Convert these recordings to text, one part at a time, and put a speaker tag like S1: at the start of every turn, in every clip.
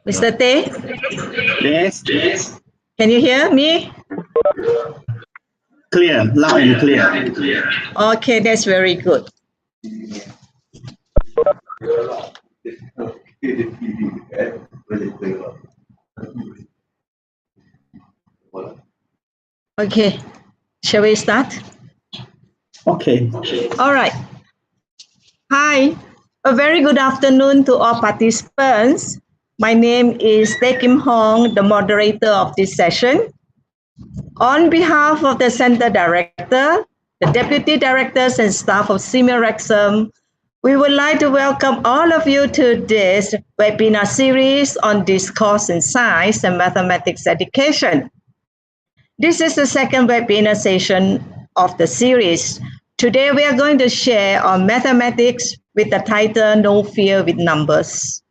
S1: Mr. Teh?
S2: Yes.
S1: Can you hear me?
S2: Clear, loud and clear.
S1: Okay, that's very good. Okay, shall we start?
S2: Okay.
S1: All right. Hi, a very good afternoon to all participants. My name is Tae Kim Hong, the moderator of this session. On behalf of the Center Director, the Deputy Directors and staff of SEAMEO RECSAM, we would like to welcome all of you to this webinar series on Discourse in Science and Mathematics Education. This is the second webinar session of the series. Today we are going to share on mathematics with the title No Fear with Numbers.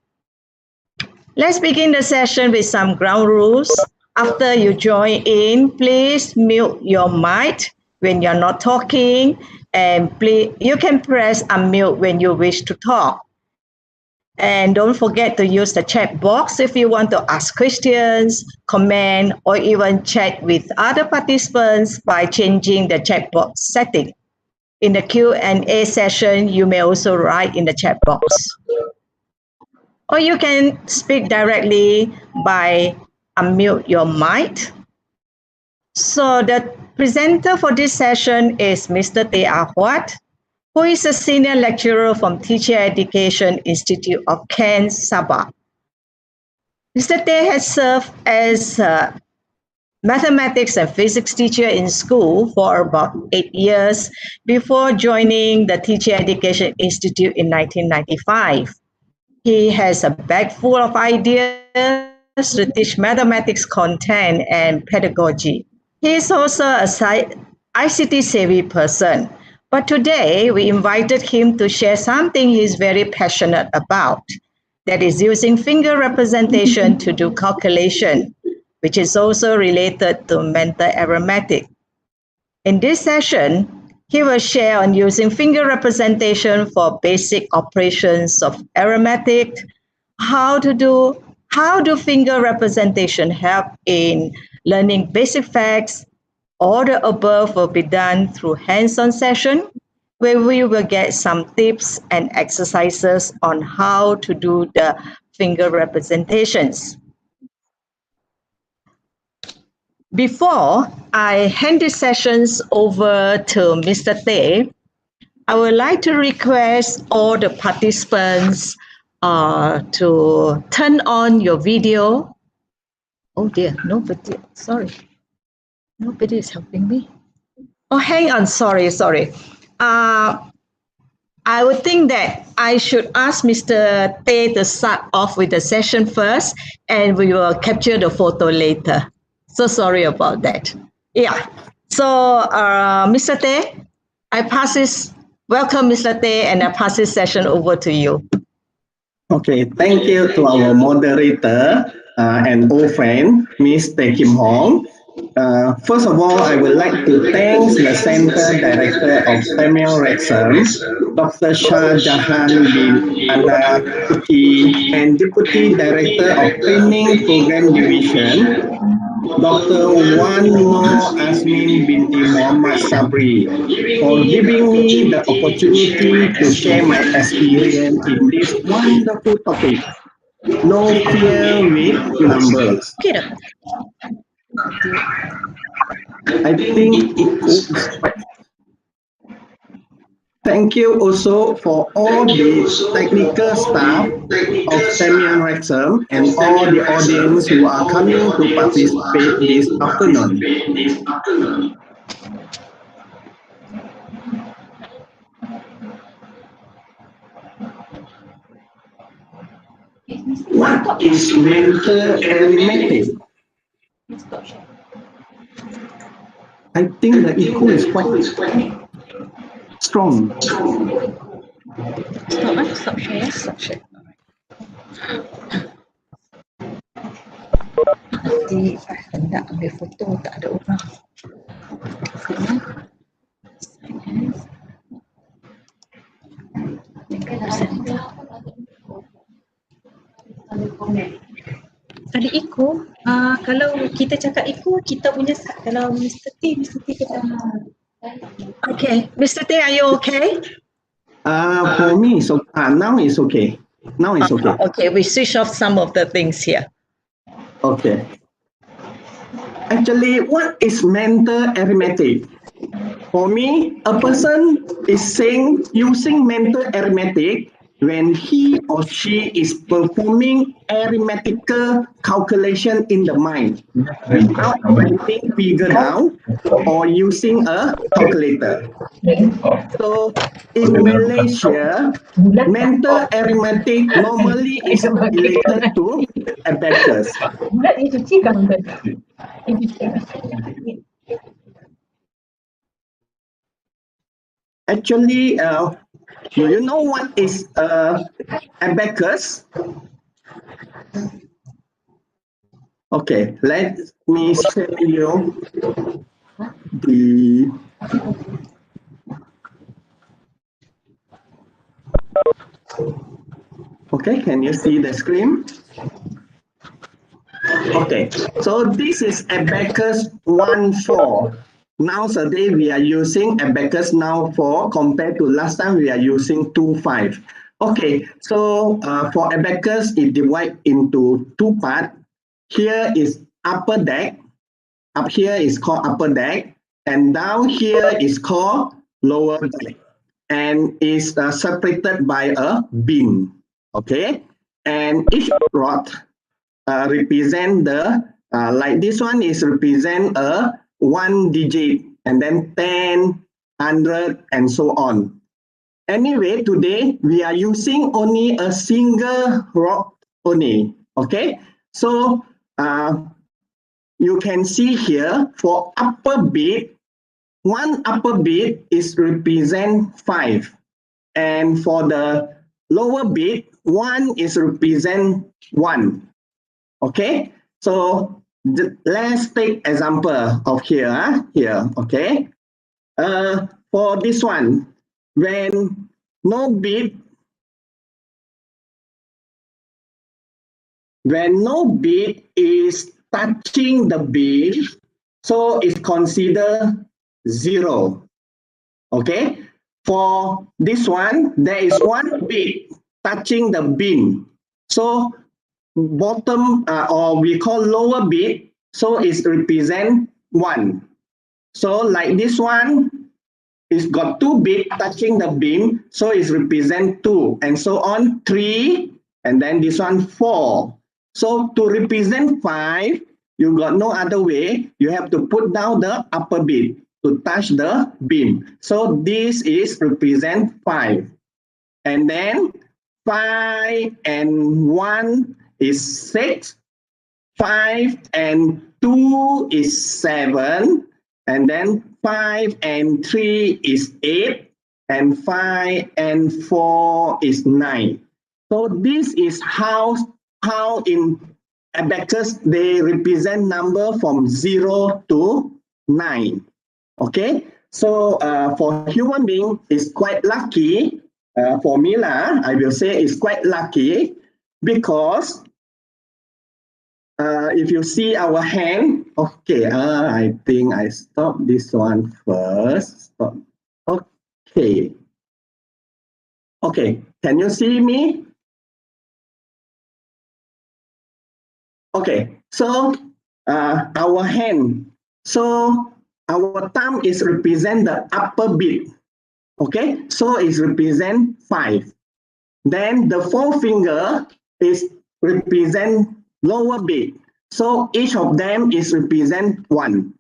S1: Let's begin the session with some ground rules. After you join in, please mute your mic when you're not talking, and please, you can press unmute when you wish to talk. And don't forget to use the chat box if you want to ask questions, comment, or even chat with other participants by changing the chat box setting. In the Q&A session, you may also write in the chat box. Or you can speak directly by unmute your mic. So the presenter for this session is Mr. Huat, who is a senior lecturer from Teacher Education Institute of Kent, Sabah. Mr. Teh has served as a mathematics and physics teacher in school for about 8 years before joining the Teacher Education Institute in 1995. He has a bag full of ideas to teach mathematics content and pedagogy. He is also a ICT savvy person. But today, we invited him to share something he's very passionate about, that is using finger representation to do calculation, which is also related to mental arithmetic. In this session, he will share on using finger representation for basic operations of arithmetic, how do finger representation help in learning basic facts. All the above will be done through hands-on session, where we will get some tips and exercises on how to do the finger representations. Before I hand the sessions over to Mr. Teh, I would like to request all the participants to turn on your video. Oh dear, nobody, sorry. Nobody is helping me. Oh, hang on, sorry. I would think that I should ask Mr. Teh to start off with the session first, and we will capture the photo later. So sorry about that. Yeah. So, Mr. Teh, welcome, Mr. Teh, and I pass this session over to you.
S2: Okay, thank you to our moderator and old friend, Ms. Tae Kim Hong. First of all, I would like to thank the Center Director of SEAMEO RECSAM, Dr. Shah Jahan bin Anakuti, and Deputy Director of Training Program Division, Dr. Wan Noor Asmin binti Muhammad Sabri, for giving me the opportunity to share my experience in this wonderful topic. No fear with numbers. I think it is quite. Thank you also for all the technical staff of SEAMEO RECSAM and all the audience who are coming to participate this afternoon. What is mental arithmetic? I think the echo is quite strong.
S1: Stop share. Nanti hendak ambil foto, tak ada orang.
S3: Ada echo. Kalau kita cakap echo, kita punya kalau Mr. T kita
S1: Okay, Mr. T, are you okay?
S2: For me, so now it's okay. Now it's okay.
S1: Okay, we switch off some of the things here.
S2: Okay. Actually, what is mental arithmetic? For me, a person is saying using mental arithmetic when he or she is performing arithmetical calculation in the mind without writing figure down or using a calculator. So in Malaysia, mental arithmetic normally is related to abacus. Actually, do you know what is abacus? Okay, let me show you the Okay, can you see the screen? Okay, so this is abacus 1.4. Nowadays we are using abacus now 4 compared to last time we are using 2.5. Okay, so for abacus it divides into two parts. Here is upper deck. Up here is called upper deck, and down here is called lower deck, and is separated by a bin. Okay, and each rod represent the like this one is represent a 1 digit, and then 10, 100, and so on. Anyway, today we are using only a single rod only. Okay, so you can see here for upper bit, one upper bit is represent 5, and for the lower bit, 1 is represent 1. Okay, so let's take example of here. Okay, for this one, when no bit is touching the bin, so it's considered 0. Okay, for this one, there is one bit touching the bin, so bottom or we call lower bit, so it's represent 1. So like this one, it's got 2 bits touching the bin, so it's represent 2, and so on 3, and then this one 4. So to represent 5, you got no other way. You have to put down the upper bit to touch the bin. So this is represent 5. And then 5 and 1 is 6. 5 and 2 is 7. And then 5 and 3 is 8. And 5 and 4 is 9. So this is how in abacus they represent number from 0 to 9. Okay, so for human being, it's quite lucky. For me lah, I will say it's quite lucky because if you see our hand, okay, I think I stop this one first. Stop. Okay. Okay, can you see me? Okay, so our hand, so our thumb is represent the upper bit. Okay, so it's represent 5. Then the forefinger is represent lower bit. So each of them is represent 1.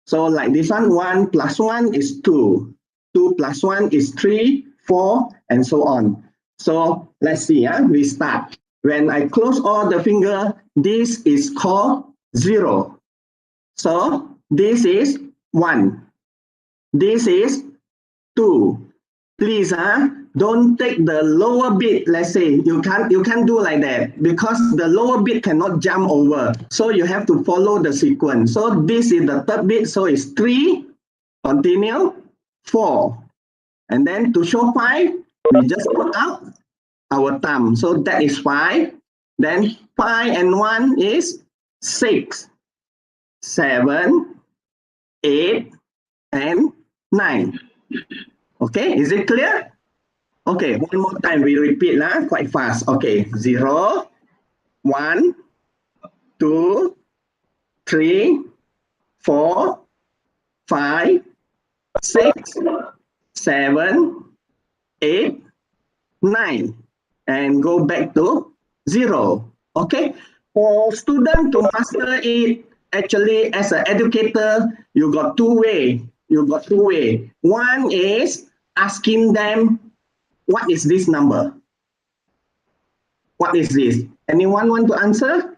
S2: So like this one, 1 plus 1 is 2. 2 plus 1 is 3, 4, and so on. So let's see, we start. When I close all the finger, this is called 0. So this is 1. This is 2. Please, don't take the lower bit. Let's say you can't do like that because the lower bit cannot jump over. So you have to follow the sequence. So this is the third bit. So it's 3. Continue 4, and then to show 5, we just put out our thumb. So that is 5. Then 5 and 1 is 6, 7, 8, and 9. Okay, is it clear? Okay, one more time, we repeat quite fast. Okay, 0, 1, 2, 3, 4, 5, 6, 7, 8, 9, and go back to 0. Okay, for student to master it, actually as an educator, you got two way. One is asking them, what is this number? What is this? Anyone want to answer?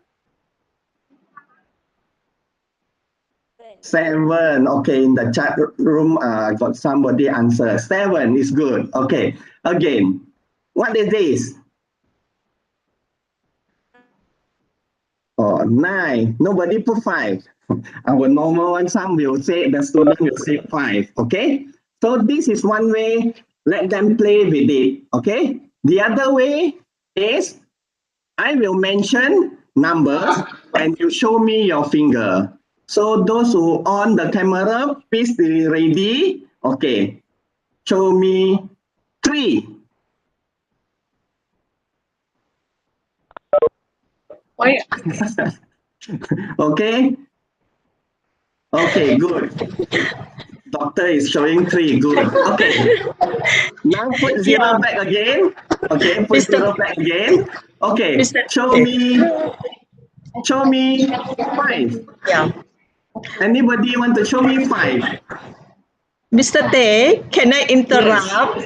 S2: 7. Okay, in the chat room, got somebody answer. 7 is good. Okay, again, what is this? Oh, 9. Nobody put 5. Our normal one, some will say, the student will say 5. Okay, so this is one way. Let them play with it. Okay, the other way is I will mention numbers and you show me your finger. So those who on the camera, please be ready. Okay, show me 3.
S3: Why?
S2: Okay. Okay, good. Doctor is showing 3. Good. Okay. Now put 0 back again. Okay, put 0 back again. Okay, show me 5.
S1: Yeah.
S2: Anybody want to show me 5?
S1: Mr. Tay, can I interrupt?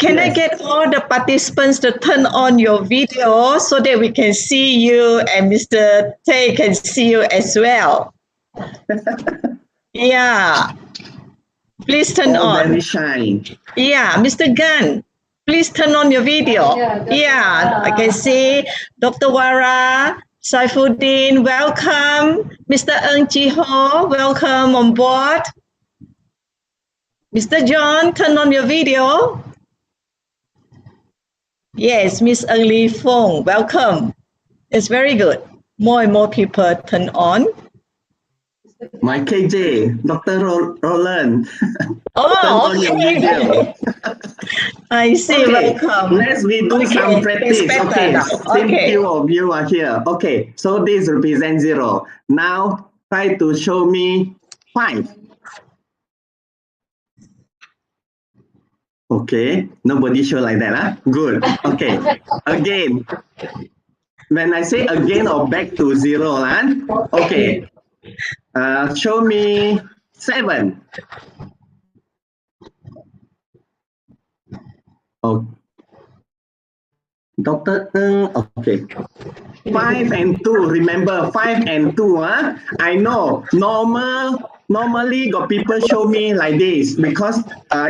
S1: Can I
S2: Yes.
S1: get all the participants to turn on your video so that we can see you and Mr. Tay can see you as well? Yeah. Please turn
S2: All
S1: on.
S2: very shy.
S1: Yeah, Mr. Gunn, please turn on your video. Yeah, I can see Dr. Wara, Saifuddin, welcome. Mr. Ng Chi Ho, welcome on board. Mr. John, turn on your video. Yes, Miss Ng Li Fong, welcome. It's very good. More and more people turn on.
S2: My KJ, Dr. Roland, turn
S1: Oh,
S2: on your
S1: okay.
S2: video.
S1: I see,
S2: Okay,
S1: welcome.
S2: let's we do some practice.
S1: It's better
S2: Okay,
S1: now.
S2: same
S1: Okay.
S2: few of you are here. Okay, so this represents 0. Now try to show me 5. Okay, nobody show like that, huh? Good. Okay, again. When I say again or back to 0, okay. Show me 7. Oh, Dr. Ng, okay. 5 and 2, remember 5 and 2, I know, normally got people show me like this because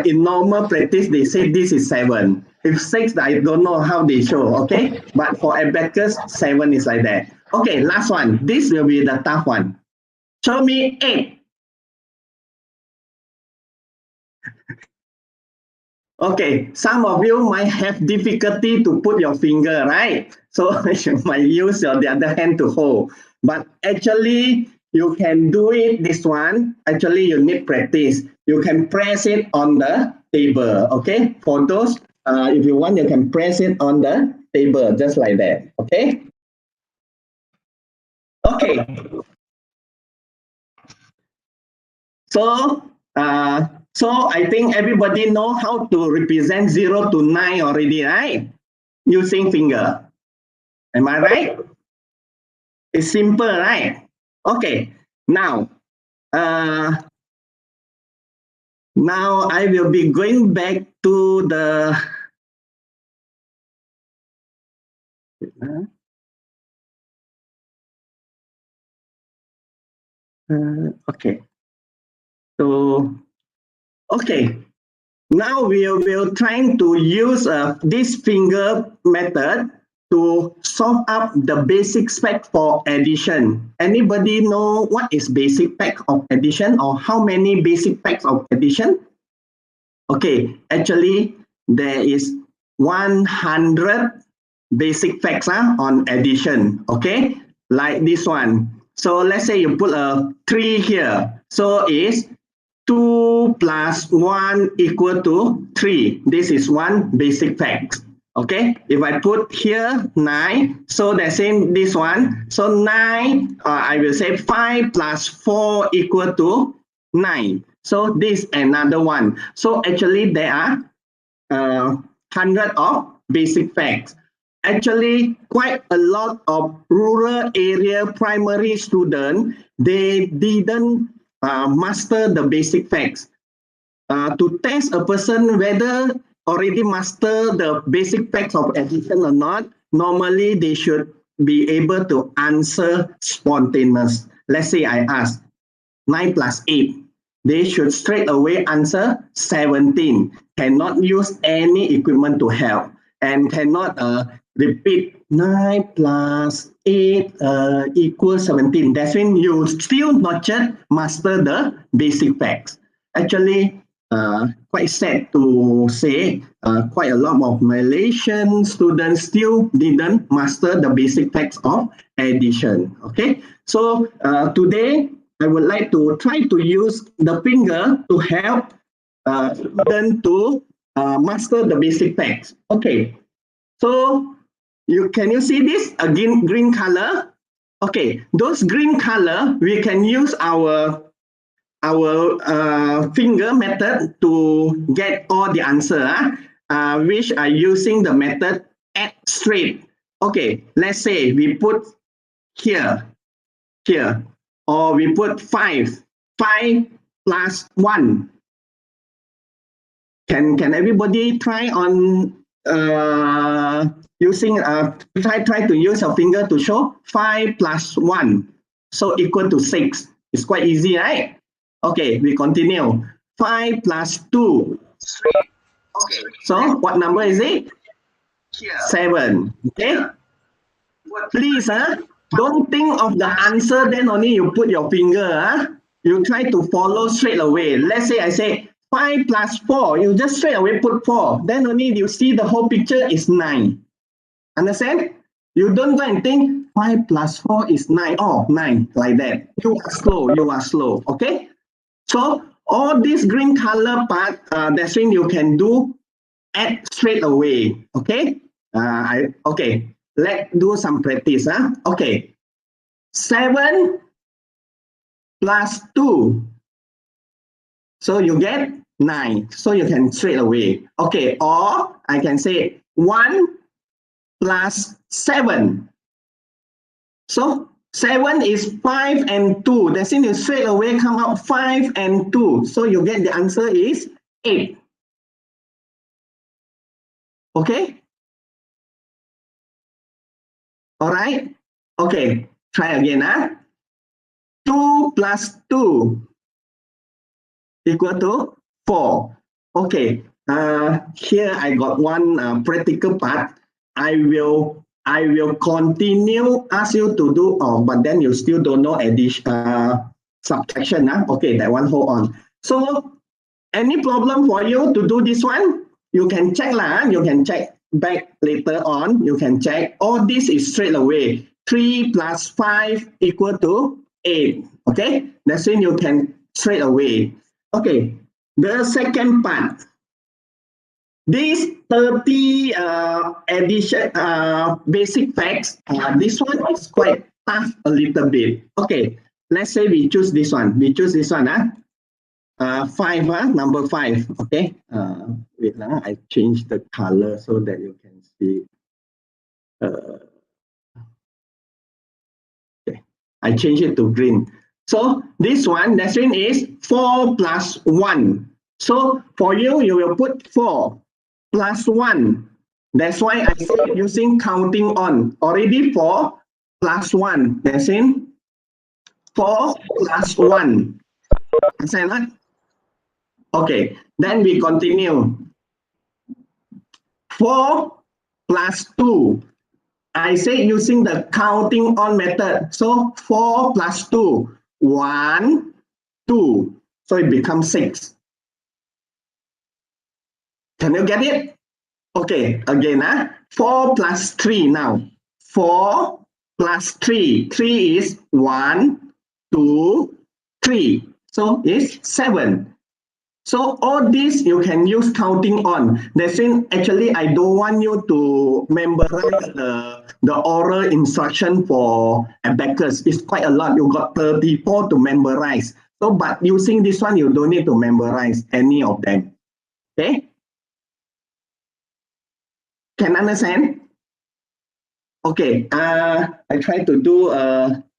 S2: in normal practice, they say this is 7. If 6, I don't know how they show, okay? But for abacus, 7 is like that. Okay, last one. This will be the tough one. Show me 8. Okay, some of you might have difficulty to put your finger, right? So you might use the other hand to hold. But actually, you can do it, this one. Actually, you need practice. You can press it on the table, okay? For those, if you want, you can press it on the table, just like that, okay? Okay. So I think everybody know how to represent 0 to 9 already, right? Using finger. Am I right? It's simple, right? Okay. Now I will be going back to the okay. So okay. Now we will trying to use this finger method to solve up the basic spec for addition. Anybody know what is basic pack of addition or how many basic packs of addition? Okay, actually there is 100 basic facts on addition, okay? Like this one. So let's say you put a 3 here. So it's 2 plus 1 equal to 3. This is one basic fact. Okay, if I put here 9, so that's in this one. So 9, I will say 5 plus 4 equal to 9. So this another one. So actually there are 100 of basic facts. Actually, quite a lot of rural area primary students, they didn't master the basic facts. To test a person whether already master the basic facts of addition or not, normally they should be able to answer spontaneous. Let's say I ask 9 plus 8. They should straight away answer 17. Cannot use any equipment to help and cannot repeat 9 plus 8 equals 17. That's when you still not yet master the basic facts. Actually, quite sad to say, quite a lot of Malaysian students still didn't master the basic facts of addition. Okay, so today I would like to try to use the finger to help students to master the basic facts. Okay, so can you see this again, green color? Okay, those green color we can use our finger method to get all the answer, which are using the method add straight. Okay, let's say we put here, or we put 5 plus 1. Can everybody try on using try to use your finger to show 5 plus 1, so equal to 6. It's quite easy, right? Okay, we continue. 5 plus 2. Okay. So what number is it? 7. Okay. Please, don't think of the answer, then only you put your finger. You try to follow straight away. Let's say I say 5 plus 4. You just straight away put 4. Then only you see the whole picture is 9. Understand? You don't go and think 5 plus 4 is 9. Oh, 9, like that. You are slow. You are slow. Okay? So all this green color part, that's when you can do add straight away. Okay? Okay. Let's do some practice. Okay. 7 plus 2. So you get 9. So you can straight away. Okay. Or I can say 1 plus 7. So 7 is 5 and 2. That's when you straight away come out 5 and 2. So you get the answer is 8. Okay? All right? Okay. Try again. 2 plus 2 equal to 4. Okay. Here I got one practical part. I will continue ask you to do, but then you still don't know addition, subtraction. Okay, that one hold on. So any problem for you to do this one? You can check lah. You can check back later on. You can check. All this is straight away. 3 plus 5 equal to 8. Okay, that's when you can straight away. Okay, the second part. This 30 addition basic facts, this one is quite tough a little bit. Okay, let's say we choose this one. We choose this one. 5, number 5. Okay, wait, I change the color so that you can see. Okay, I change it to green. So this one, that one is 4 plus 1. So for you, you will put 4 plus 1. That's why I say using counting on. Already 4 plus 1. That's in 4 plus 1. Understand that? Okay, then we continue. 4 plus 2. I say using the counting on method. So 4 plus 2. 1, 2. So it becomes 6. Can you get it? Okay, again, 4 plus 3 now. 4 plus 3. 3 is 1, 2, 3. So it's 7. So all this you can use counting on. That's mean actually I don't want you to memorize the oral instruction for abacus. It's quite a lot. You got 34 to memorize. So but using this one, you don't need to memorize any of them. Okay? Can understand? Okay, I try to do,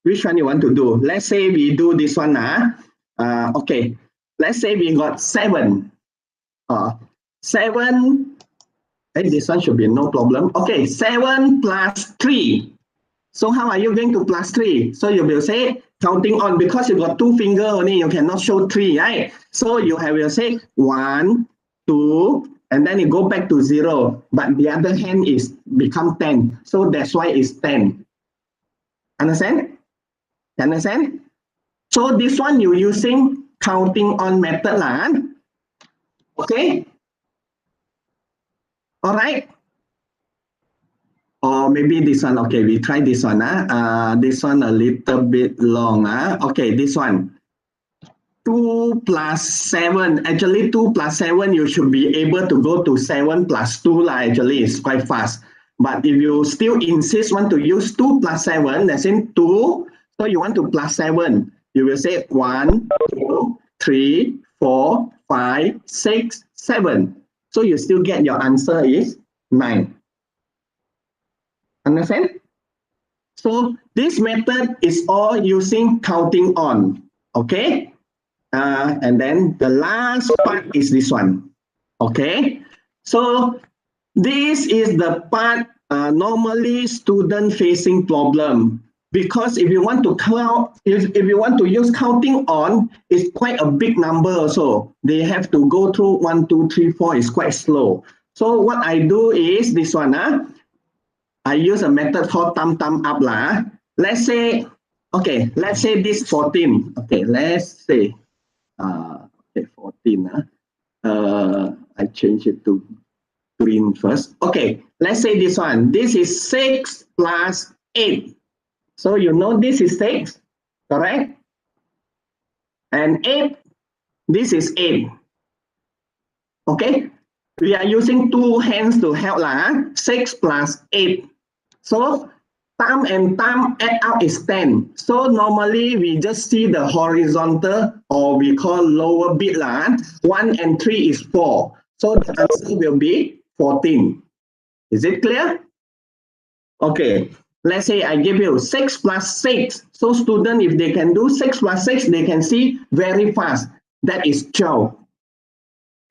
S2: which one you want to do? Let's say we do this one. Okay, let's say we got 7. 7, this one should be no problem. Okay, 7 plus 3. So how are you going to plus 3? So you will say, counting on, because you got 2 fingers only, you cannot show 3, right? So you will say 1, 2, and then you go back to 0. But the other hand is become 10. So that's why it's 10. Understand? Understand? So this one you're using counting on method lah. Okay? All right? Or maybe this one. Okay, we try this one. This one a little bit long. Okay, this one. 2 plus 7. Actually, 2 plus 7, you should be able to go to 7 plus 2. Actually, it's quite fast. But if you still insist want to use 2 plus 7, that's in 2. So you want to plus 7. You will say 1, 2, 3, 4, 5, 6, 7. So you still get your answer is 9. Understand? So this method is all using counting on. Okay? And then the last part is this one. Okay? So this is the part normally student facing problem. Because if you want to count, if you want to use counting on, it's quite a big number also. They have to go through 1, 2, 3, 4. It's quite slow. So what I do is this one. I use a method called thumb up lah. Let's say, okay, let's say this 14. Okay, let's say, okay, 14. I change it to green first. Okay, let's say this one. This is 6 plus 8. So you know this is 6, correct? And 8, this is 8. Okay, we are using 2 hands to help lah. 6 plus 8. So thumb and thumb add out is 10. So normally we just see the horizontal, or we call lower bit lah. 1 and 3 is 4. So the answer will be 14. Is it clear? Okay, let's say I give you 6 plus 6. So student, if they can do 6 plus 6, they can see very fast. That is 12.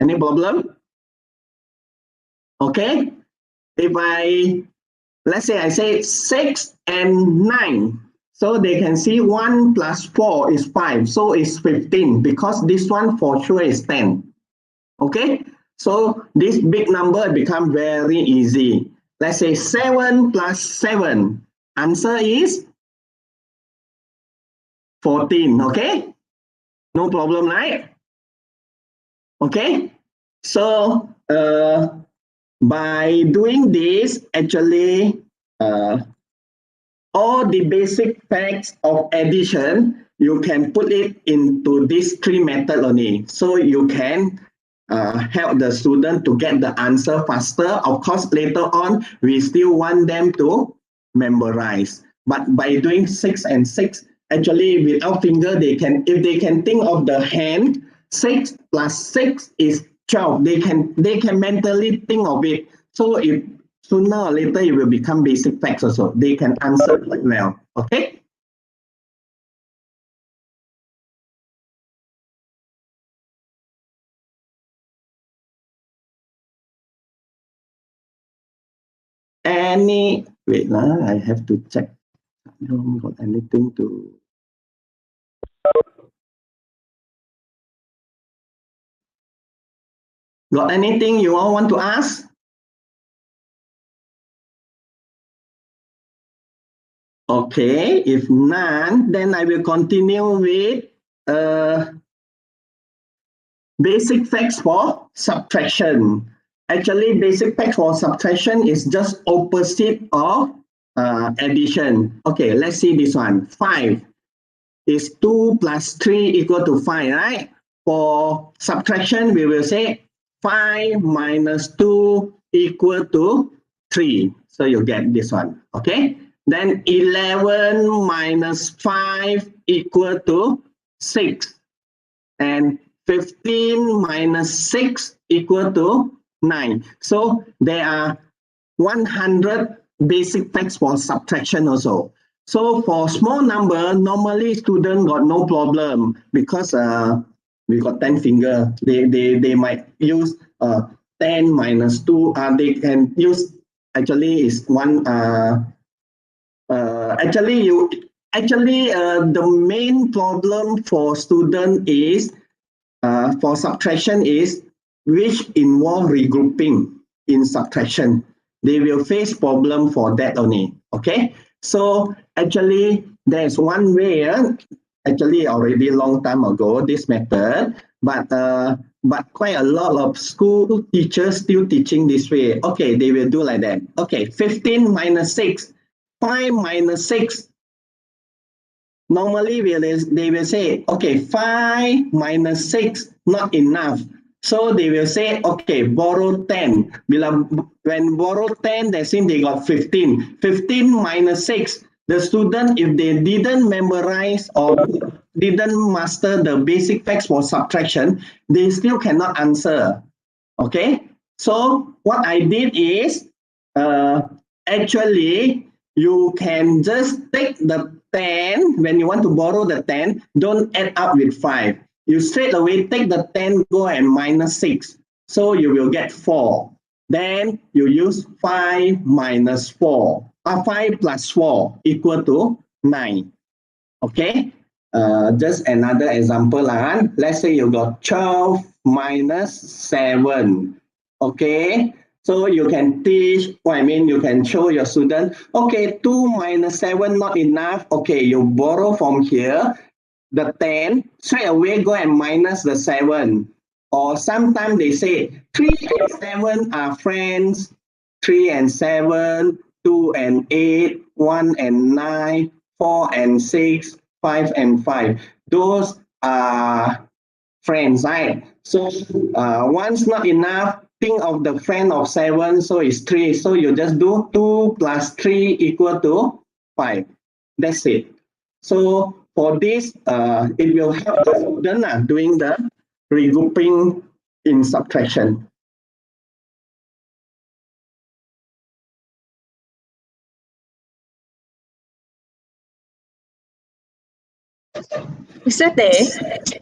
S2: Any problem? Okay, if let's say I say 6 and 9. So they can see 1 plus 4 is 5. So it's 15, because this one for sure is 10. Okay, so this big number become very easy. Let's say 7 plus 7. Answer is 14. Okay, no problem, right? Okay, so by doing this, actually, all the basic facts of addition, you can put it into this 3 method only. So you can help the student to get the answer faster. Of course, later on, we still want them to memorize. But by doing 6 and 6, actually, without finger, they can, if they can think of the hand, 6 plus 6 is 12. They can mentally think of it. So if sooner or later it will become basic facts also. They can answer quite well. Okay. Wait, I have to check. I don't got anything to. Got anything you all want to ask? Okay, if none, then I will continue with basic facts for subtraction. actually basic facts for subtraction is just opposite of addition. Okay, let's see this one. 5 is 2 plus 3 equal to 5, right? For subtraction, we will say 5 minus 2 equal to 3. So you get this one, okay? Then 11 minus 5 equal to 6. And 15 minus 6 equal to 9. So there are 100 basic facts for subtraction also. So for small number, normally students got no problem because we got 10 finger. They might use 10 minus 2. They can use, actually is one, the main problem for student is for subtraction is which involve regrouping in subtraction. They will face problem for that only. Okay, so actually there's one way. Actually, already long time ago this method, but quite a lot of school teachers still teaching this way. Okay, they will do like that. Okay, 15 minus 6, 5 minus 6. Normally, they will say, okay, 5 minus 6, not enough. So they will say, okay, borrow 10. When borrow 10, that means they got 15. 15 minus 6. The student, if they didn't memorize or didn't master the basic facts for subtraction, they still cannot answer. Okay? So what I did is, actually, you can just take the 10, when you want to borrow the 10, don't add up with 5. You straight away take the 10, go and minus 6. So you will get 4. Then you use 5 minus 4. 5 plus 4 equal to 9. Okay? Just another example. Let's say you got 12 minus 7. Okay? So you can teach, you can show your student, okay, 2 minus 7 not enough. Okay, you borrow from here, the 10, straight away go and minus the 7. Or sometimes they say 3 and 7 are friends, 3 and 7, 2 and 8, 1 and 9, 4 and 6, 5 and 5. Those are friends, right? So one's not enough. Think of the friend of 7, so it's 3. So you just do 2 plus 3 equal to 5. That's it. So for this, it will help the student doing the regrouping in subtraction.
S1: Mr. Day,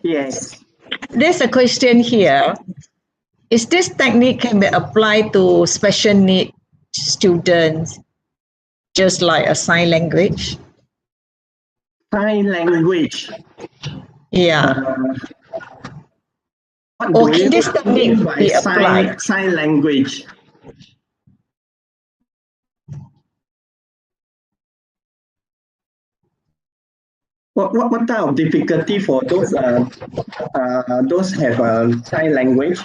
S2: Yes.
S1: there's a question here. Is this technique can be applied to special need students, just like a sign language?
S2: Sign language.
S1: Yeah.
S2: What
S1: Or
S2: do
S1: can
S2: you
S1: this technique
S2: mean by
S1: be applied?
S2: sign language? What type of difficulty for those have a sign language,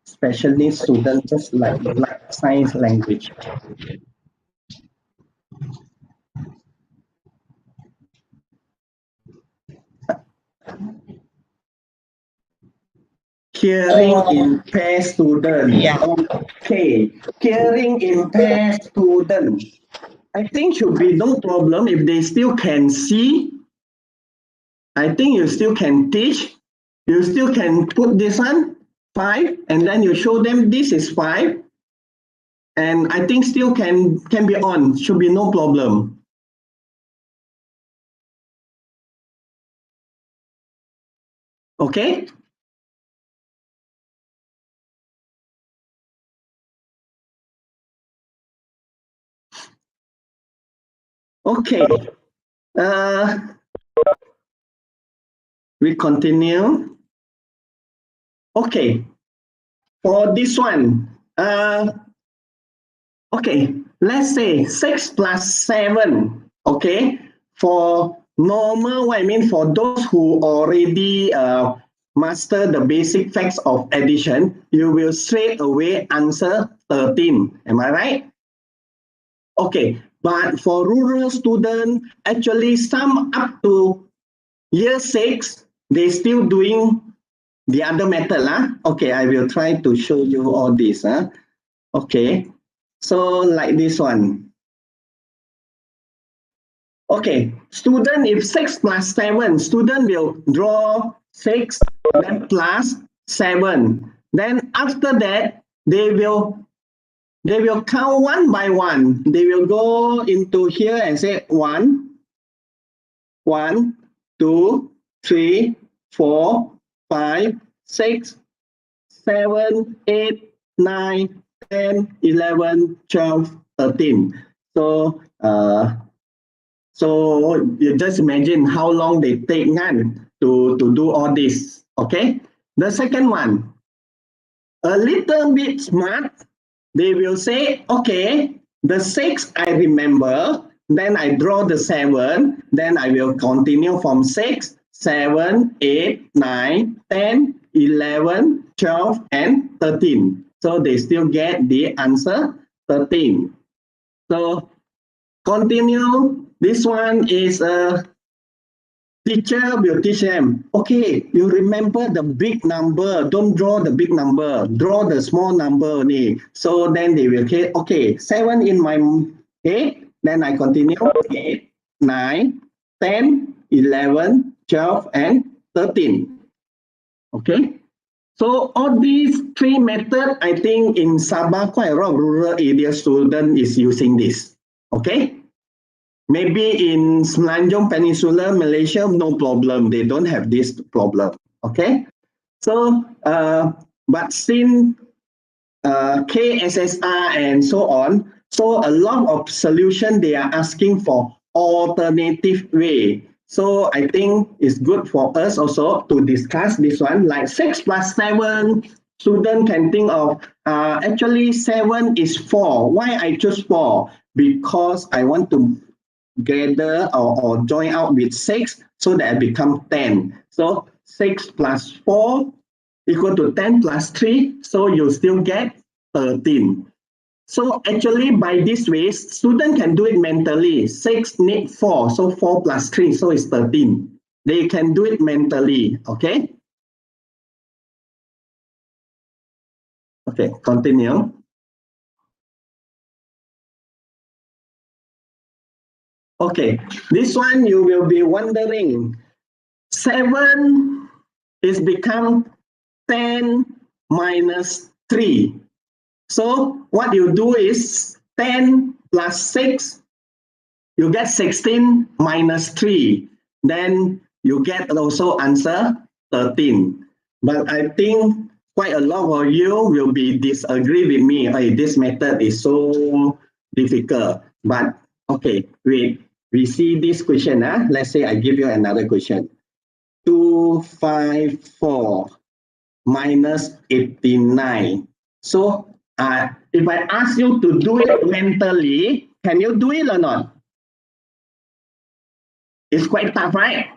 S2: especially students just like science language? Hearing impaired student.
S1: Yeah.
S2: Okay, hearing impaired student. I think should be no problem if they still can see. I think you still can teach. You still can put this one 5, and then you show them this is 5, and I think still can be on. Should be no problem. Okay. Okay. We continue. Okay. For this one, okay, let's say 6 plus 7. Okay. For normal, for those who already master the basic facts of addition, you will straight away answer 13. Am I right? Okay, but for rural students, actually some up to year 6, they still doing the other method. Okay, I will try to show you all this. Okay, so like this one. Okay, student, if 6 plus 7, student will draw 6, then plus 7. Then after that, they will count one by one. They will go into here and say 1, 1, 2, 3, 4, 5, 6, 7, 8, 9, 10, 11, 12, 13. So you just imagine how long they take to do all this. Okay. The second one, a little bit smart, they will say, okay, the 6 I remember, then I draw the 7, then I will continue from 6, 7, 8, 9, 10, 11, 12, and 13. So they still get the answer 13. So continue. This one is a teacher will teach them, okay, you remember the big number, don't draw the big number, draw the small number only. So then they will say, okay, 7 in my 8, then I continue 8, 9, 10, 11, 12, and 13. Okay. So all these 3 methods, I think in Sabah, quite a lot of rural area student is using this. Okay. Maybe in Semenanjung Peninsula, Malaysia, no problem. They don't have this problem. Okay. So, but since KSSR and so on, so a lot of solution they are asking for alternative way. So I think it's good for us also to discuss this one. Like 6 plus 7, student can think of actually 7 is 4. Why I choose 4? Because I want to gather or join out with 6 so that I become 10. So 6 plus 4 equal to 10 plus 3. So you still get 13. So actually by this way, student can do it mentally. 6 need 4. So 4 plus 3. So it's 13. They can do it mentally. Okay. Okay, continue. Okay, this one you will be wondering. 7 is become 10 minus 3. So what you do is 10 plus 6, you get 16 minus 3. Then you get also answer 13. But I think quite a lot of you will be disagree with me. Hey, this method is so difficult. But okay, we see this question. Let's say I give you another question. 254 minus 89. So if I ask you to do it mentally, can you do it or not? It's quite tough, right?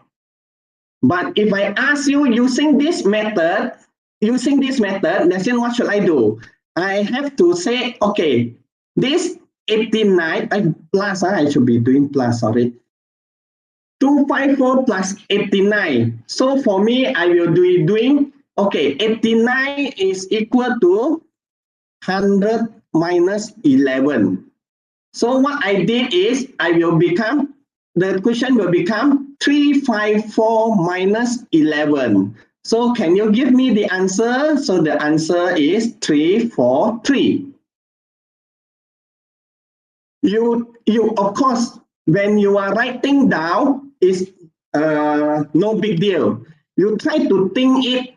S2: But if I ask you using this method, then what should I do? I have to say, okay, this 89 plus, I should be doing plus, sorry. 254 plus 89. So for me, I will be doing, okay, 89 is equal to 100 minus 11. So what I did is the question will become 354 minus 11. So can you give me the answer? So the answer is 343. You of course, when you are writing down, is no big deal. You try to think it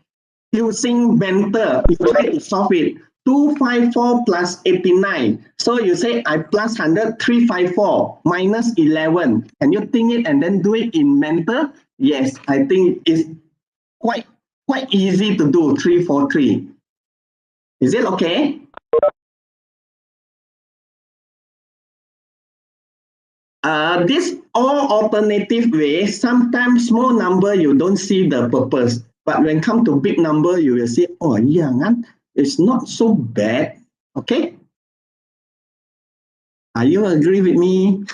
S2: using mental. You try to solve it. 254 plus 89. So you say I plus 100, 354 minus 11. Can you think it and then do it in mental? Yes, I think it's quite easy to do 343. Is it okay? This all alternative way, sometimes small number you don't see the purpose. But when come to big number, you will say, oh yeah, it's not so bad. Okay? Are you agree with me?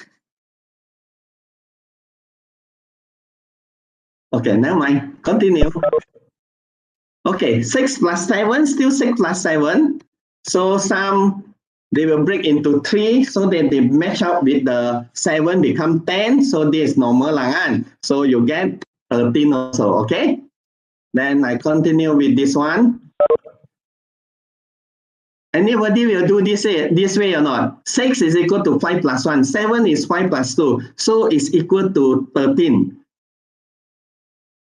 S2: Okay, never mind. Continue. Okay, 6 plus 7, still 6 plus 7. So they will break into 3, so that they match up with the 7 become 10. So this is normal lah kan. So you get 13 also, okay? Then I continue with this one. Anybody will do this way or not? 6 is equal to 5 plus 1. 7 is 5 plus 2. So it's equal to 13.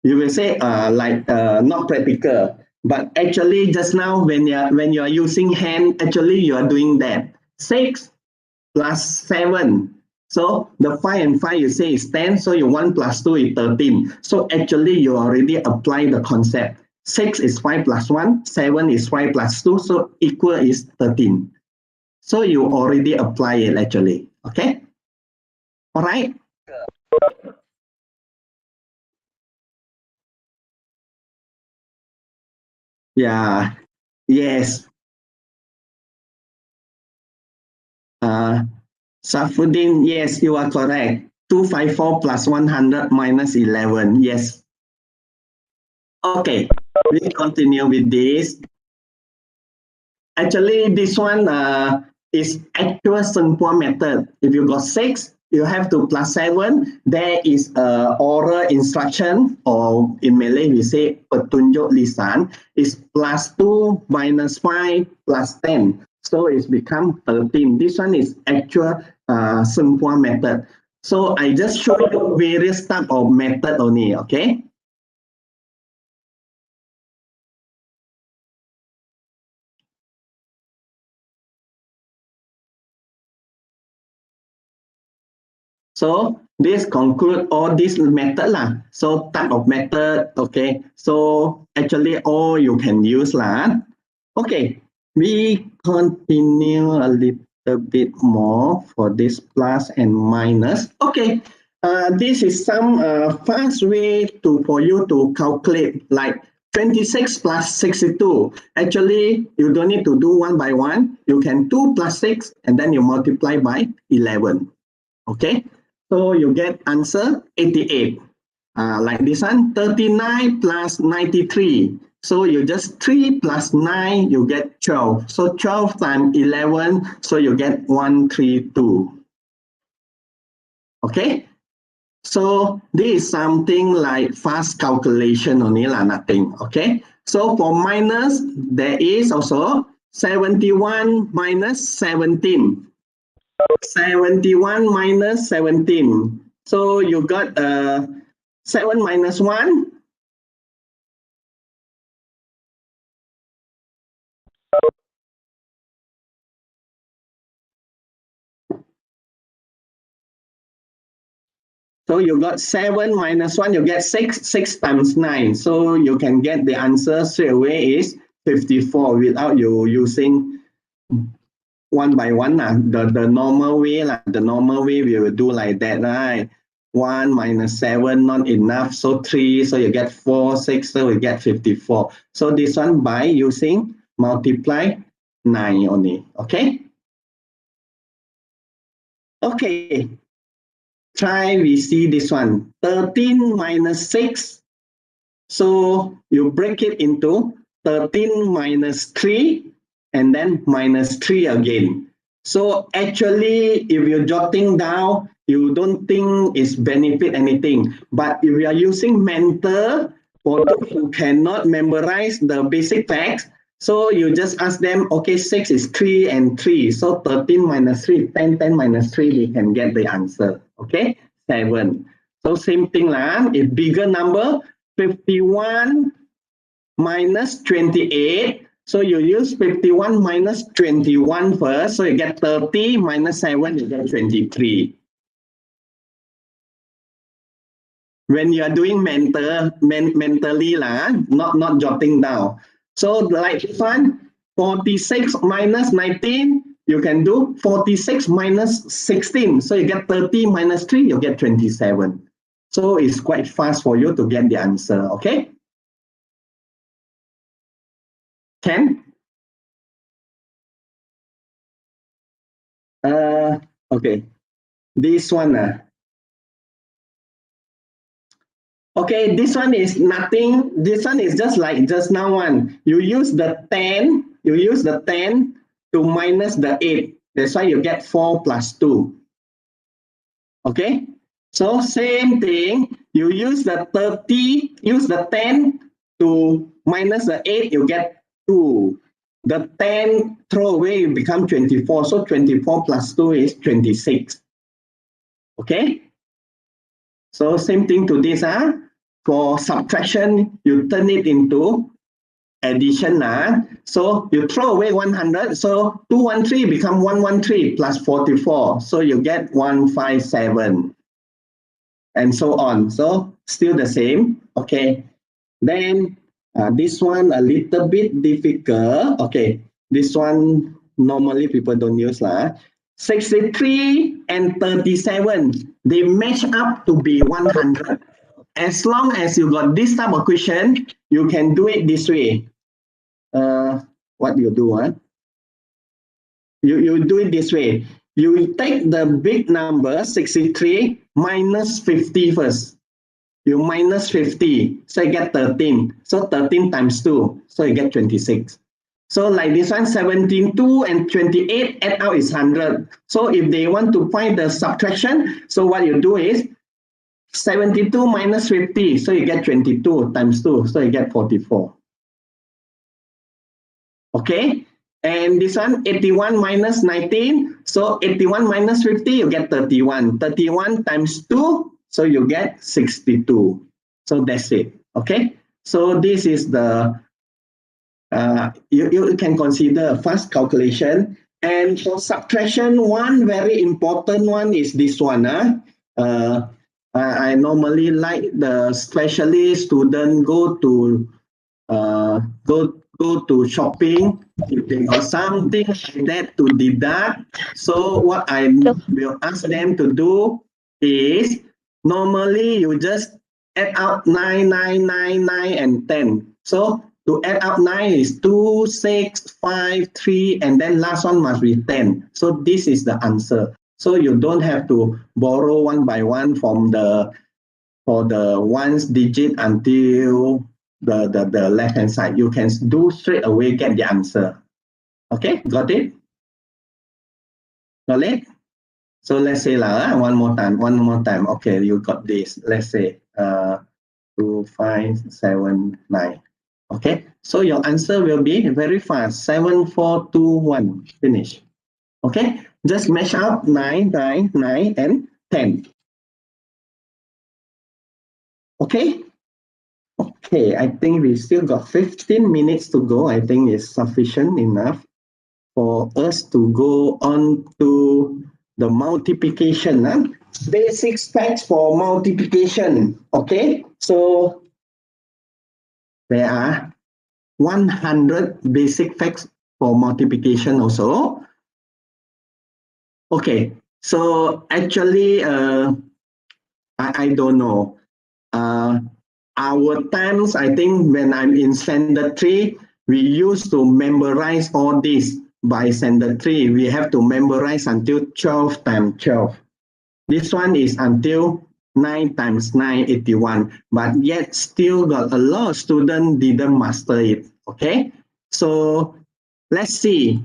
S2: You will say not practical. But actually just now when you are using hand, actually you are doing that. 6 plus 7. So the 5 and 5 you say is 10. So your 1 plus 2 is 13. So actually you already apply the concept. 6 is 5 plus 1, 7 is 5 plus 2, so equal is 13. So you already apply it actually, okay? All right? Yeah, yes. Safuddin, yes, you are correct. 254 plus 100 minus 11, yes. Okay, we continue with this. Actually, this one is actual Sengpua method. If you got 6, you have to plus 7. There is a oral instruction, or in Malay we say petunjuk lisan, is plus 2 minus 5 plus 10. So it's become 13. This one is actual Sengpua method. So I just show you various type of method only, okay? So this conclude all this method lah. So type of method, okay. So actually all you can use lah. Okay, we continue a little bit more for this plus and minus. Okay, this is some fast way for you to calculate, like 26 plus 62. Actually, you don't need to do one by one. You can 2 plus 6 and then you multiply by 11. Okay, so you get answer 88. Like this one, 39 plus 93. So you just 3 plus 9, you get 12. So 12 times 11, so you get 132. Okay? So this is something like fast calculation only lah, nothing. Okay? So for minus, there is also 71 minus 17. 71 minus 17. So you got 7 minus 1. So you got 7 minus 1, you get 6. 6 times 9. So you can get the answer straight away is 54 without you using one by one. The normal way, the normal way we will do like that, right? 1 minus 7, not enough. So 3, so you get 4, 6, so we get 54. So this one by using multiply 9 only, okay? Okay, try we see this one, 13 minus 6. So you break it into 13 minus 3 and then minus 3 again. So actually, if you're jotting down, you don't think it's benefit anything. But if you are using mental, for those who cannot memorize the basic facts, so you just ask them, okay, 6 is 3 and 3. So 13 minus 3, 10, 10 minus 3, they can get the answer. Okay, 7. So same thing lah. If bigger number, 51 minus 28. So you use 51 minus 21 first. So you get 30 minus 7, you get 23. When you are doing mentally lah, not jotting down. So like this one, 46 minus 19, you can do 46 minus 16. So you get 30 minus 3, you get 27. So it's quite fast for you to get the answer, okay? 10? Okay, this one. Okay, this one is nothing. This one is just like just now one. You use the 10, to minus the 8. That's why you get 4 plus 2. Okay, so same thing. You use the 30, use the 10 to minus the 8, you get 2. The 10 throw away, you become 24. So 24 plus 2 is 26. Okay, so same thing to this. For subtraction, you turn it into addition. So you throw away 100. So 213 become 113 plus 44. So you get 157. And so on. So still the same. Okay. Then this one a little bit difficult. Okay. This one normally people don't use. 63 and 37, they match up to be 100. As long as you got this type of question, you can do it this way. What do you do? You do it this way. You take the big number, 63, minus 50 first. You minus 50, so you get 13. So 13 times 2, so you get 26. So like this one, 17, 2 and 28 add out is 100. So if they want to find the subtraction, so what you do is 72 minus 50, so you get 22 times 2, so you get 44. Okay, and this one, 81 minus 19, so 81 minus 50, you get 31. 31 times 2, so you get 62. So that's it. Okay, so this is the, you can consider a fast calculation. And for subtraction, one very important one is this one. I normally like the specialist student go to shopping if they got something like that to deduct. So what I will ask them to do is normally you just add up 9, 9, 9, 9 and 10. So to add up 9 is 2, 6, 5, 3 and then last one must be 10. So this is the answer. So you don't have to borrow one by one from the ones digit until the left hand side. You can do straight away get the answer. Okay, got it? Got it? So let's say one more time. Okay, you got this. Let's say 2, 5, 7, 9. Okay, so your answer will be very fast. 7, 4, 2, 1. Finish. Okay, just match up 9, 9, 9 and 10. Okay. Okay, I think we still got 15 minutes to go. I think it's sufficient enough for us to go on to the multiplication. Basic facts for multiplication. Okay, so there are 100 basic facts for multiplication also. Okay, so actually, I don't know. Our times, I think when I'm in standard 3, we used to memorize all this by standard 3. We have to memorize until 12 times 12. This one is until 9 times 9, 81. But yet still got a lot of students didn't master it. Okay, so let's see.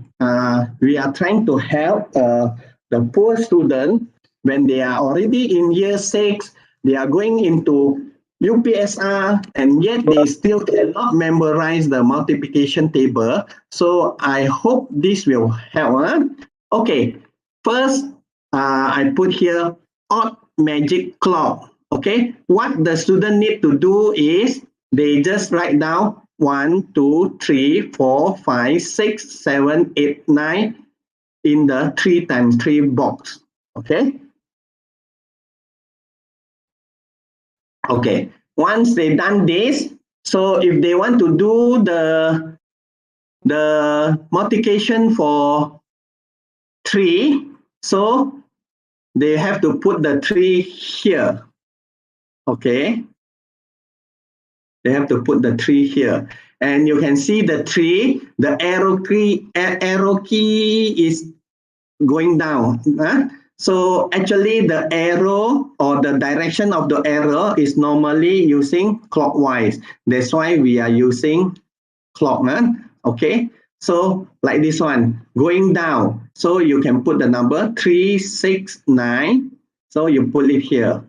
S2: We are trying to help the poor student when they are already in year 6, they are going into UPSR and yet they still cannot memorize the multiplication table. So I hope this will help. Okay, first I put here odd magic clock. Okay, what the student need to do is they just write down 1, 2, 3, 4, 5, 6, 7, 8, 9 in the 3 times 3 box. Okay. Okay, once they done this, so if they want to do the multiplication for 3, so they have to put the 3 here. Okay, they have to put the 3 here. And you can see the tree, the arrow key is going down. So actually the arrow or the direction of the arrow is normally using clockwise. That's why we are using clock. Okay, so like this one, going down. So you can put the number 369. So you put it here,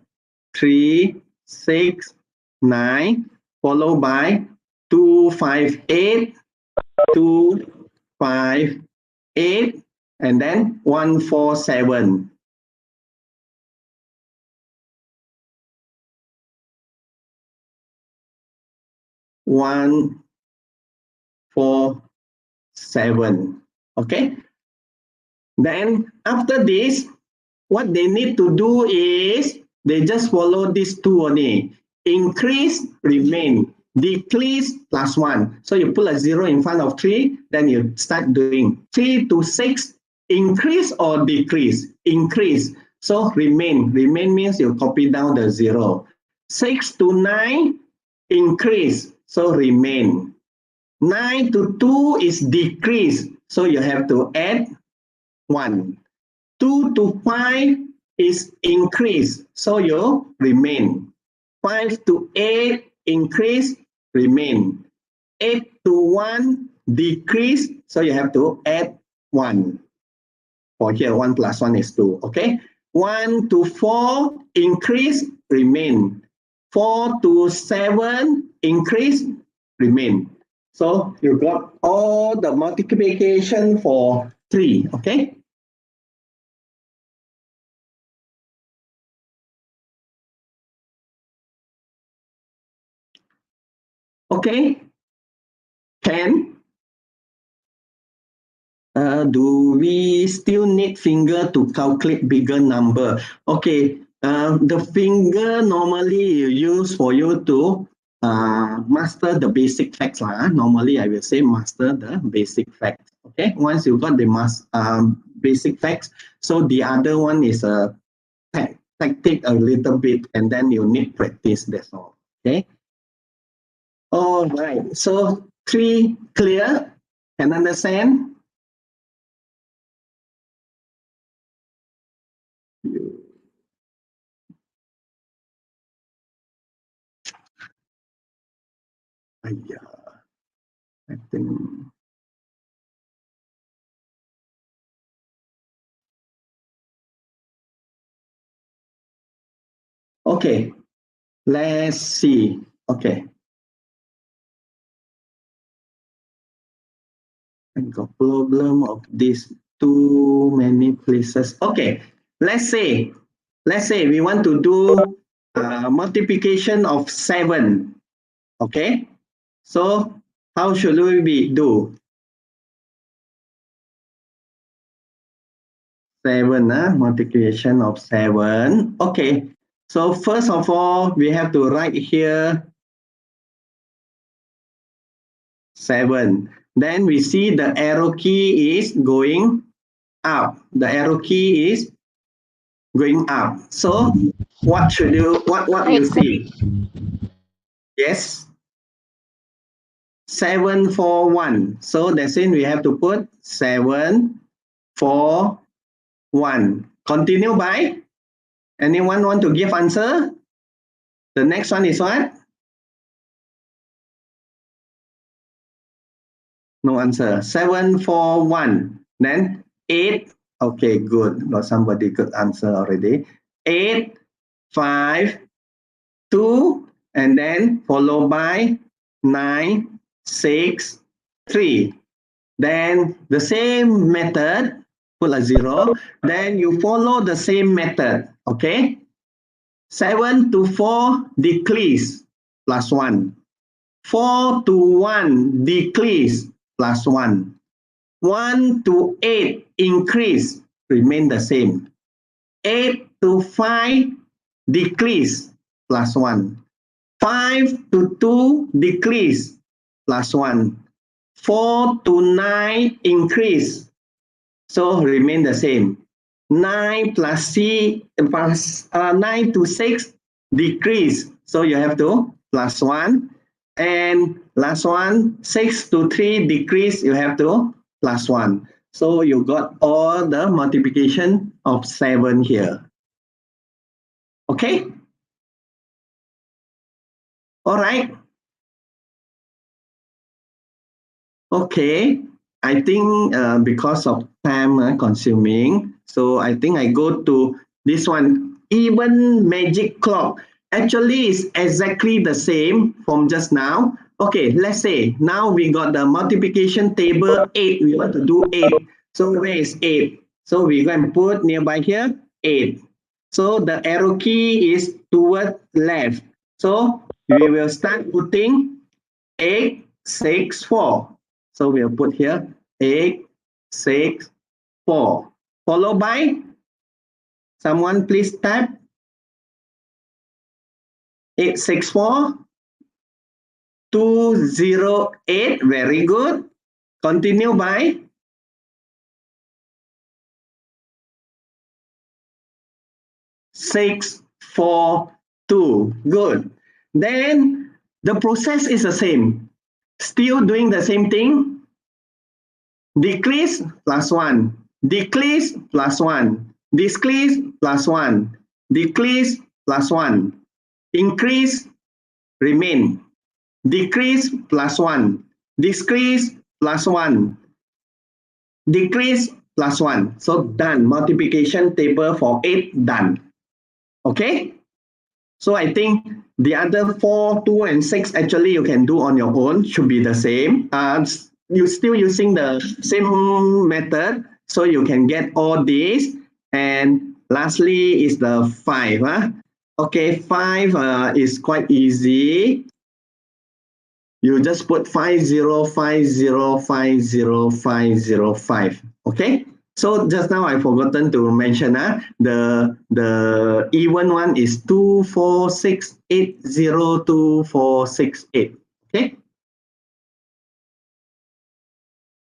S2: 369, followed by 258, 258, and then 147. One, 4, 7. Okay. Then after this, what they need to do is they just follow these two only. Increase, remain. Decrease, +1. So you put a 0 in front of 3, then you start doing 3 to 6, increase or decrease? Increase. So remain. Remain means you copy down the 0. 6 to 9, increase. So remain. 9 to 2 is decrease. So you have to add 1. 2 to 5 is increase. So you remain. 5 to 8, increase, remain. 8 to 1, decrease. So you have to add 1. For here, 1 plus 1 is 2. Okay. 1 to 4, increase, remain. 4 to 7, increase, remain. So you got all the multiplication for 3. Okay. Okay. 10. Do we still need finger to calculate bigger number? Okay, the finger normally you use for you to master the basic facts. Normally, I will say master the basic facts. Okay, once you got the basic facts, so the other one is a tactic a little bit, and then you need practice. That's all. Okay. All right. So 3 clear? Can understand? Yeah, I think. Okay, let's see. Okay. I got problem of this too many places. Okay, let's say we want to do multiplication of 7. Okay, so how should we do? 7, multiplication of 7. Okay, so first of all, we have to write here 7. Then we see the arrow key is going up. The arrow key is going up. So what should you see? Yes. 7, 4, 1. So that's it. We have to put 7, 4, 1. Continue by. Anyone want to give answer? The next one is what? No answer. 7, 4, 1. Then 8. Okay, good. Got somebody could answer already. 8, 5, 2, and then followed by 9, 6, 3. Then the same method, put a 0. Then you follow the same method. Okay. 7 to 4, decrease, +1. 4 to 1, decrease, +1. 1 to 8, increase, remain the same. 8 to 5, decrease, +1. 5 to 2, decrease, +1. 4 to 9, increase, so remain the same. 9 plus 9 to 6, decrease, so you have to +1. And last one, 6 to 3 decrease, you have to plus 1. So you got all the multiplication of 7 here. Okay? All right. Okay. I think because of time consuming, so I think I go to this one, even magic clock. Actually, it's exactly the same from just now. Okay, let's say now we got the multiplication table 8. We want to do 8. So where is 8? So we go and put nearby here 8. So the arrow key is toward left. So we will start putting 8, 6, 4. So we'll put here 8, 6, 4. Followed by, someone please type 864 208. Very good. Continue by 642. Good. Then the process is the same. Still doing the same thing. Decrease plus 1. Decrease plus 1. Decrease plus 1. Decrease plus 1. Increase, remain. Decrease plus 1. Decrease plus 1. Decrease plus 1. So done. Multiplication table for 8 done. Okay? So I think the other 4, 2, and 6 actually you can do on your own. Should be the same. You're still using the same method. So you can get all these. And lastly is the 5. Okay, 5 is quite easy. You just put 505050505. Okay? So just now I forgotten to mention the even one is 246802468. Okay?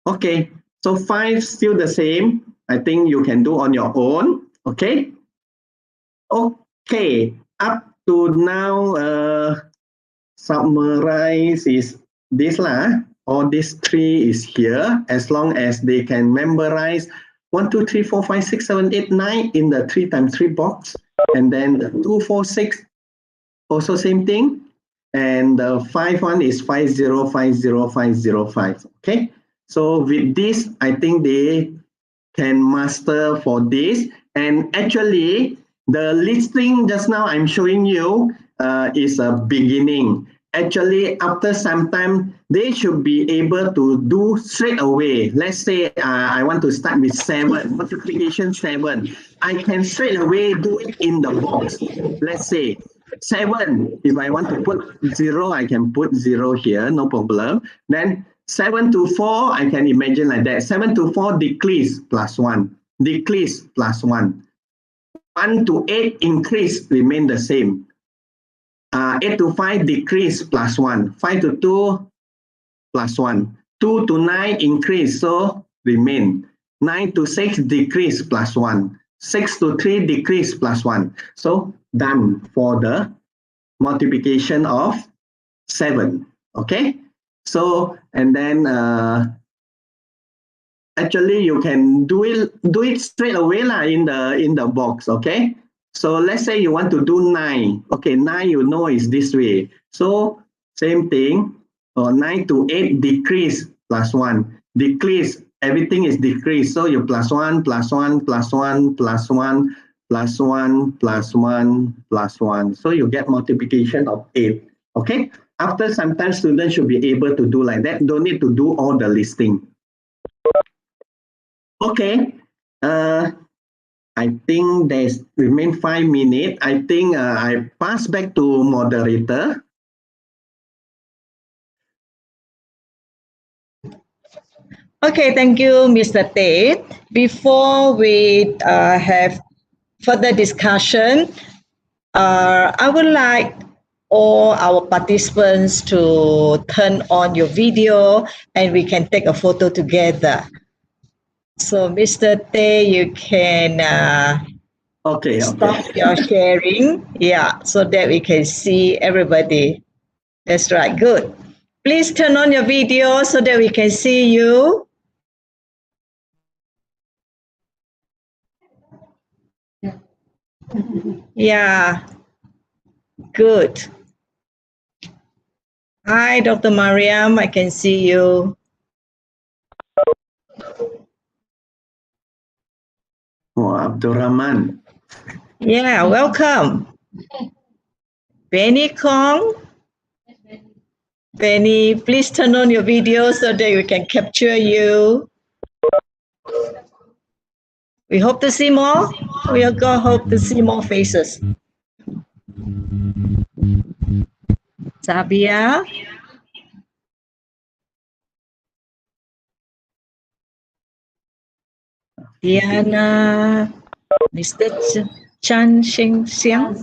S2: Okay. So 5 still the same. I think you can do on your own. Okay? Okay. Up to now summarize is this lah. All these 3 is here. As long as they can memorize 1, 2, 3, 4, 5, 6, 7, 8, 9 in the 3 times 3 box. And then the 2, 4, 6, also same thing. And the 5 one is 5050505. Okay. So with this, I think they can master for this. And actually, the listing just now I'm showing you is a beginning. Actually, after some time, they should be able to do straight away. Let's say I want to start with 7, multiplication 7. I can straight away do it in the box. Let's say 7, if I want to put 0, I can put 0 here, no problem. Then 7 to 4, I can imagine like that. 7 to 4, decrease plus 1. Decrease plus 1. 1 to 8, increase, remain the same. 8 to 5, decrease plus 1. 5 to 2, plus 1. 2 to 9, increase, so remain. 9 to 6, decrease plus 1. 6 to 3, decrease plus 1. So done for the multiplication of 7. Okay? So, and then actually you can do it straight away lah in the box. Okay? So let's say you want to do 9. Okay, 9 you know is this way. So same thing. 9 to 8, decrease plus 1. Decrease, everything is decreased. So you plus 1, plus 1, plus 1, plus 1, plus 1, plus 1, plus 1. So you get multiplication of 8. Okay? After some time, students should be able to do like that. Don't need to do all the listing. Okay. I think there's remain 5 minutes. I think I pass back to moderator.
S1: Okay, thank you, Mr. Tate. Before we have further discussion, I would like all our participants to turn on your video and we can take a photo together. So, Mr. Tate, you can
S2: Okay.
S1: stop your sharing, yeah, so that we can see everybody. That's right. Good. Please turn on your video so that we can see you. Yeah. Good. Hi, Dr. Mariam. I can see you.
S2: Oh, Abdul Rahman.
S1: Yeah, welcome. Benny Kong. Benny, please turn on your video so that we can capture you. We hope to see more. We are going to hope to see more faces. Sabia. Diana. Mr. Chan Sheng Xiang.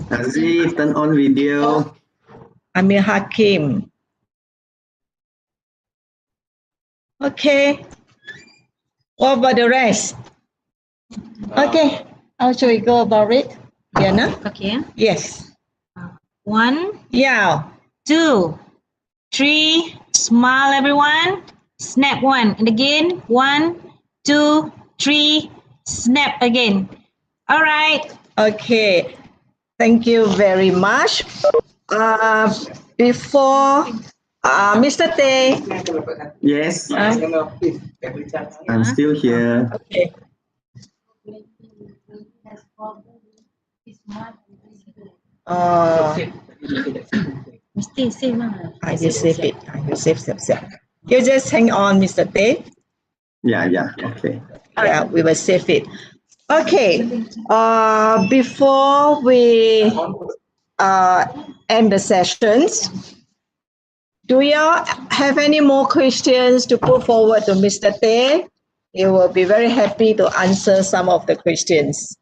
S2: Aziz, turn on video.
S1: Amir Hakim. Okay. What about the rest? Okay. How should we go about it? Diana?
S3: Okay.
S1: Yes.
S3: 1,
S1: Yeah.
S3: 2, 3. Smile, everyone. Snap one. And again. 1, 2, 3. Snap again. All right.
S1: Okay. Thank you very much. Before Mr. Tay.
S2: Yes, I'm still here.
S1: Okay.
S3: Mesti save lah.
S1: I will save it. I will save. You just hang on, Mr. Tay.
S2: Yeah, okay.
S1: Yeah, we will save it. Okay. Before we end the sessions, do you have any more questions to put forward to Mr. Tay? He will be very happy to answer some of the questions.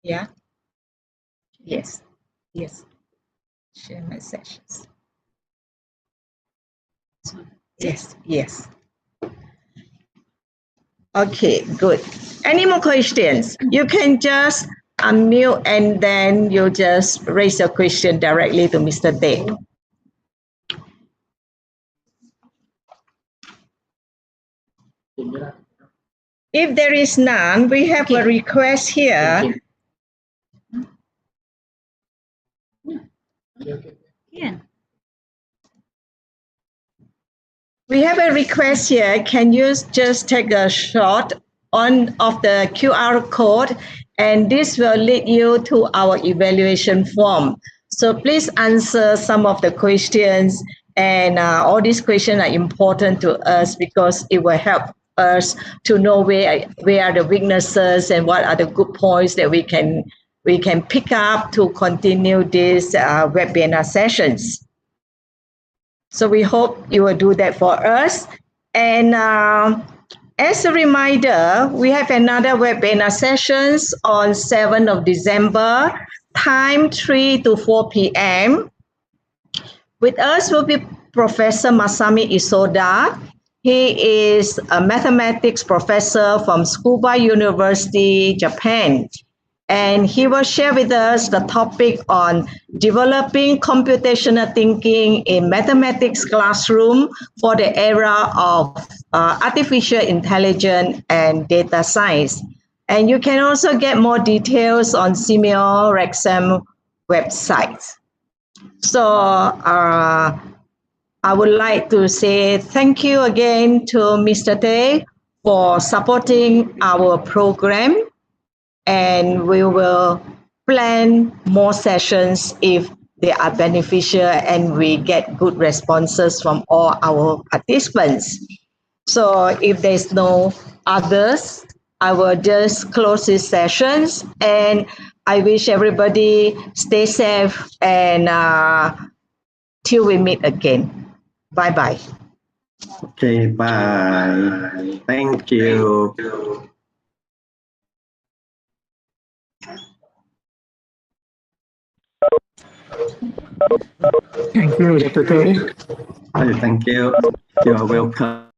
S1: Yeah. Yes. Yes. Share my sessions. Yes. Yes. Okay, good. Any more questions? You can just unmute and then you just raise your question directly to Mr. Tay. If there is none, we have a request here.
S3: Yeah.
S1: We have a request here. Can you just take a shot of the QR code, and this will lead you to our evaluation form. So please answer some of the questions, and all these questions are important to us because it will help us to know where are the weaknesses and what are the good points that we can pick up to continue these webinar sessions. So we hope you will do that for us. And as a reminder, we have another webinar sessions on 7th of December, time 3 to 4 p.m. With us will be Professor Masami Isoda. He is a mathematics professor from Tsukuba University, Japan. And he will share with us the topic on developing computational thinking in mathematics classroom for the era of artificial intelligence and data science. And you can also get more details on SEAMEO RECSAM website. So I would like to say thank you again to Mr. Tay for supporting our program. And we will plan more sessions if they are beneficial and we get good responses from all our participants. So if there's no others, I will just close these sessions, and I wish everybody stay safe and till we meet again. Bye-bye.
S2: Okay, bye. Thank you.
S4: Thank you, Dr. Tay.
S2: Thank you. You are welcome.